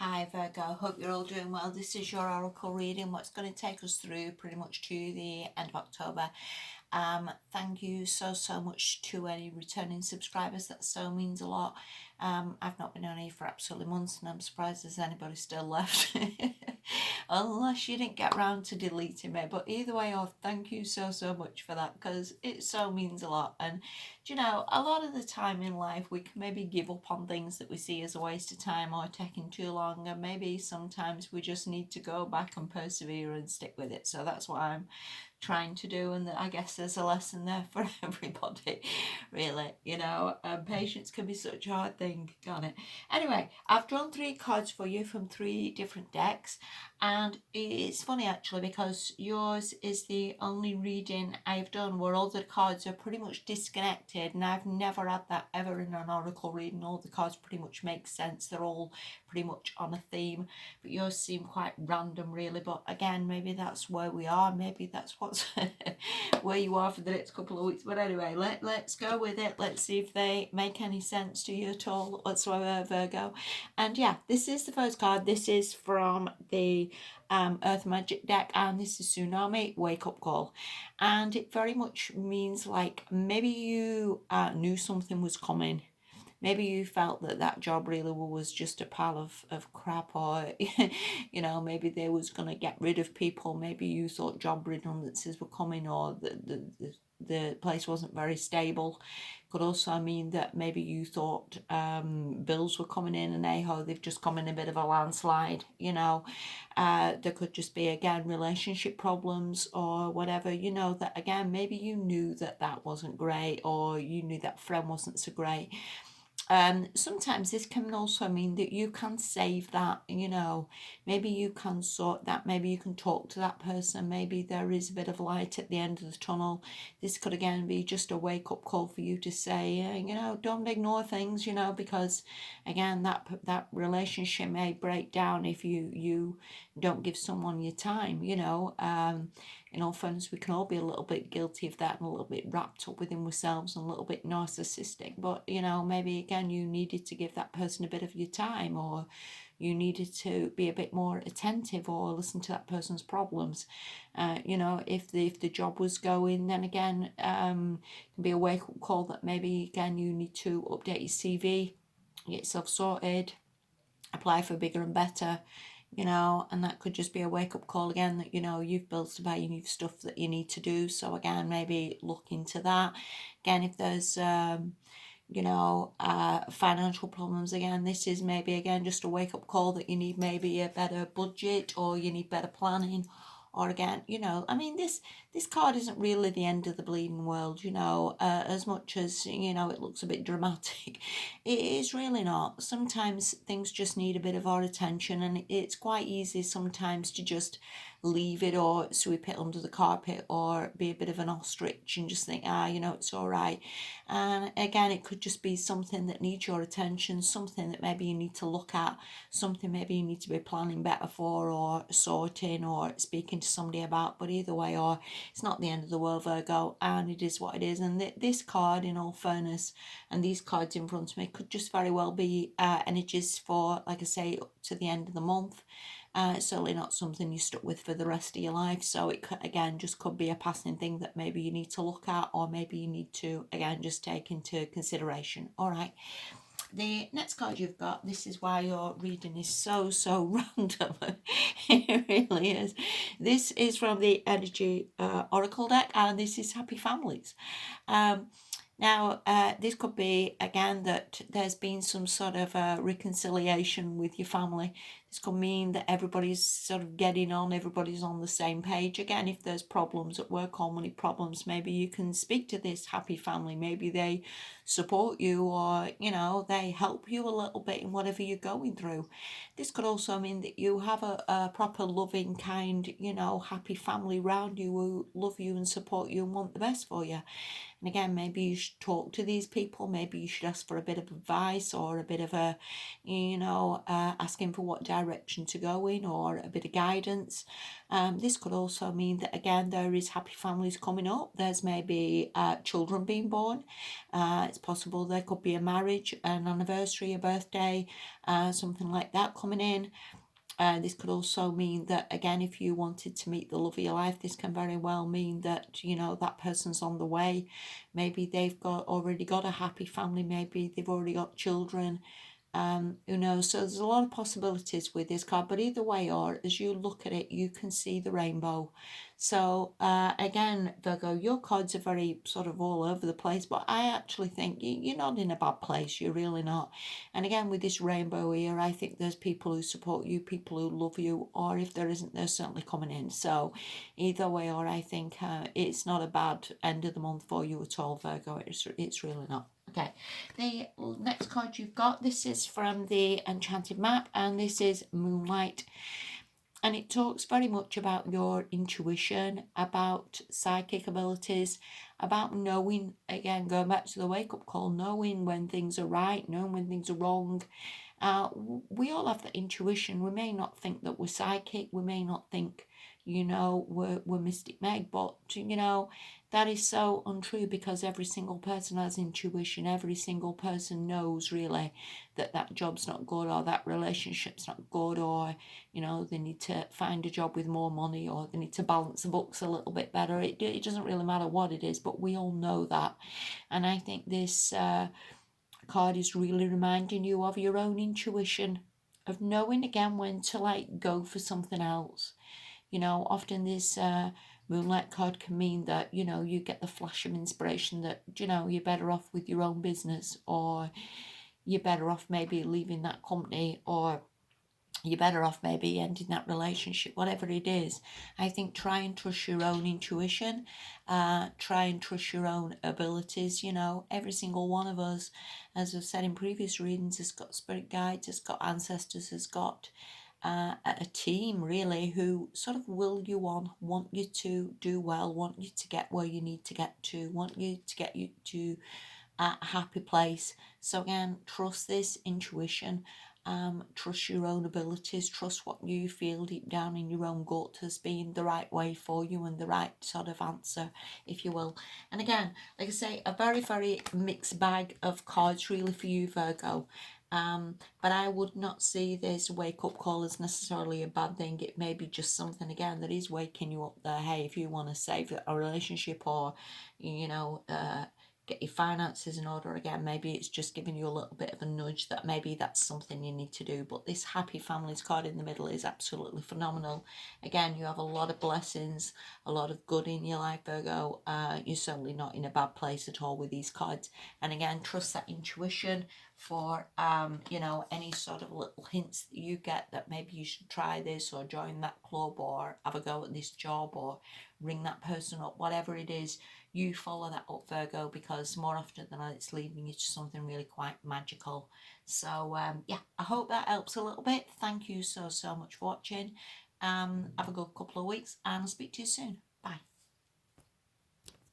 Hi Virgo, hope you're all doing well. This is your oracle reading, what's going to take us through pretty much to the end of October. Thank you so much to any returning subscribers. That so means a lot. I've not been on here for absolutely months, and I'm surprised there's anybody still left. Unless you didn't get round to deleting me. But either way, thank you so much for that, because it so means a lot. And do you know, a lot of the time in life we can maybe give up on things that we see as a waste of time or taking too long, and maybe sometimes we just need to go back and persevere and stick with it. So that's what I'm trying to do, and I guess there's a lesson there for everybody, really. Patience can be such a hard thing, can't it? Anyway, I've drawn 3 cards for you from 3 different decks, and it's funny actually because yours is the only reading I've done where all the cards are pretty much disconnected, and I've never had that ever in an oracle reading. All the cards pretty much make sense, they're all pretty much on a theme, but yours seem quite random really. But again, maybe that's where we are, maybe that's what's where you are for the next couple of weeks. But anyway, let's go with it. Let's see if they make any sense to you at all whatsoever, Virgo. And yeah, this is the first card. This is from the Earth Magic deck, and this is Tsunami Wake Up Call. And it very much means like maybe you knew something was coming. Maybe you felt that that job really was just a pile of crap, or maybe they was going to get rid of people. Maybe you thought job redundancies were coming, or the place wasn't very stable. Could also mean that maybe you thought bills were coming in, and they've just come in a bit of a landslide. There could just be, again, relationship problems or whatever. That again, maybe you knew that that wasn't great, or you knew that friend wasn't so great. Sometimes this can also mean that you can save that. Maybe you can sort that, maybe you can talk to that person, maybe there is a bit of light at the end of the tunnel. This could again be just a wake-up call for you to say, don't ignore things, because again, that relationship may break down if you don't give someone your time. In all fairness, we can all be a little bit guilty of that and a little bit wrapped up within ourselves and a little bit narcissistic. But, maybe again, you needed to give that person a bit of your time, or you needed to be a bit more attentive or listen to that person's problems. If the job was going, then again, can be a wake-up call that maybe, again, you need to update your CV, get yourself sorted, apply for bigger and better. And that could just be a wake-up call again that, you've bills to pay and you've stuff that you need to do. So again, maybe look into that. Again, if there's financial problems, again, this is maybe again just a wake-up call that you need maybe a better budget, or you need better planning. Or again, this card isn't really the end of the bleeding world, as much as, it looks a bit dramatic. It is really not. Sometimes things just need a bit of our attention, and it's quite easy sometimes to just leave it or sweep it under the carpet, or be a bit of an ostrich and just think, it's all right. And again, it could just be something that needs your attention, something that maybe you need to look at, something maybe you need to be planning better for, or sorting, or speaking to somebody about. But either way, or it's not the end of the world, Virgo, and it is what it is. And this card, in all fairness, and these cards in front of me could just very well be energies for, like I say, up to the end of the month. It's certainly not something you're stuck with for the rest of your life. So it could, again, just could be a passing thing that maybe you need to look at, or maybe you need to, again, just take into consideration. All right. The next card you've got, this is why your reading is so random. It really is. This is from the Energy Oracle deck, and this is Happy Families. Now, this could be, again, that there's been some sort of reconciliation with your family. This could mean that everybody's sort of getting on, everybody's on the same page. Again, if there's problems at work or money problems, maybe you can speak to this happy family. Maybe they support you, or, they help you a little bit in whatever you're going through. This could also mean that you have a proper, loving, kind, happy family around you who love you and support you and want the best for you. And again, maybe you should talk to these people. Maybe you should ask for a bit of advice, or a bit of a, asking for what direction to go in, or a bit of guidance. This could also mean that, again, there is happy families coming up. There's maybe children being born. it's possible there could be a marriage, an anniversary, a birthday, something like that coming in. This could also mean that, again, if you wanted to meet the love of your life, this can very well mean that, you know, that person's on the way. Maybe they've already got a happy family. Maybe they've already got children. Who knows? So there's a lot of possibilities with this card, but either way, or as you look at it, you can see the rainbow. So again, Virgo, your cards are very sort of all over the place, but I actually think you're not in a bad place. You're really not. And again, with this rainbow here, I think there's people who support you, people who love you, or if there isn't, they're certainly coming in. So either way, or I think it's not a bad end of the month for you at all, Virgo. It's really not. Okay, the next card you've got, this is from the Enchanted Map, and this is Moonlight. And it talks very much about your intuition, about psychic abilities, about knowing, again, going back to the wake-up call, knowing when things are right, knowing when things are wrong. We all have that intuition. We may not think that we're psychic. We may not think, you know, we're Mystic Meg, but, you know, that is so untrue, because every single person has intuition. Every single person knows really that that job's not good, or that relationship's not good, or, you know, they need to find a job with more money, or they need to balance the books a little bit better. It doesn't really matter what it is, but we all know that. And I think this card is really reminding you of your own intuition, of knowing again when to like go for something else. You know, often this Moonlight card can mean that, you know, you get the flash of inspiration that, you know, you're better off with your own business, or you're better off maybe leaving that company, or you're better off maybe ending that relationship, whatever it is. I think try and trust your own intuition, try and trust your own abilities. You know, every single one of us, as I've said in previous readings, has got spirit guides, has got ancestors, has got a team really who sort of will you on, want you to do well, want you to get where you need to get to, want you to get you to a happy place. So again, trust this intuition, trust your own abilities, trust what you feel deep down in your own gut as being the right way for you and the right sort of answer, if you will. And again, like I say, a very, very mixed bag of cards really for you, Virgo. But I would not see this wake-up call as necessarily a bad thing. It may be just something, again, that is waking you up there. Hey, if you want to save a relationship, or, you know, get your finances in order again, maybe it's just giving you a little bit of a nudge that maybe that's something you need to do. But this happy families card in the middle is absolutely phenomenal. Again, you have a lot of blessings, a lot of good in your life, Virgo. You're certainly not in a bad place at all with these cards. And again, trust that intuition for you know, any sort of little hints that you get that maybe you should try this, or join that club, or have a go at this job, or ring that person up, whatever it is. You follow that up, Virgo, because more often than not it's leading you to something really quite magical. So yeah, I hope that helps a little bit. Thank you so much for watching. Have a good couple of weeks, and I'll speak to you soon. Bye.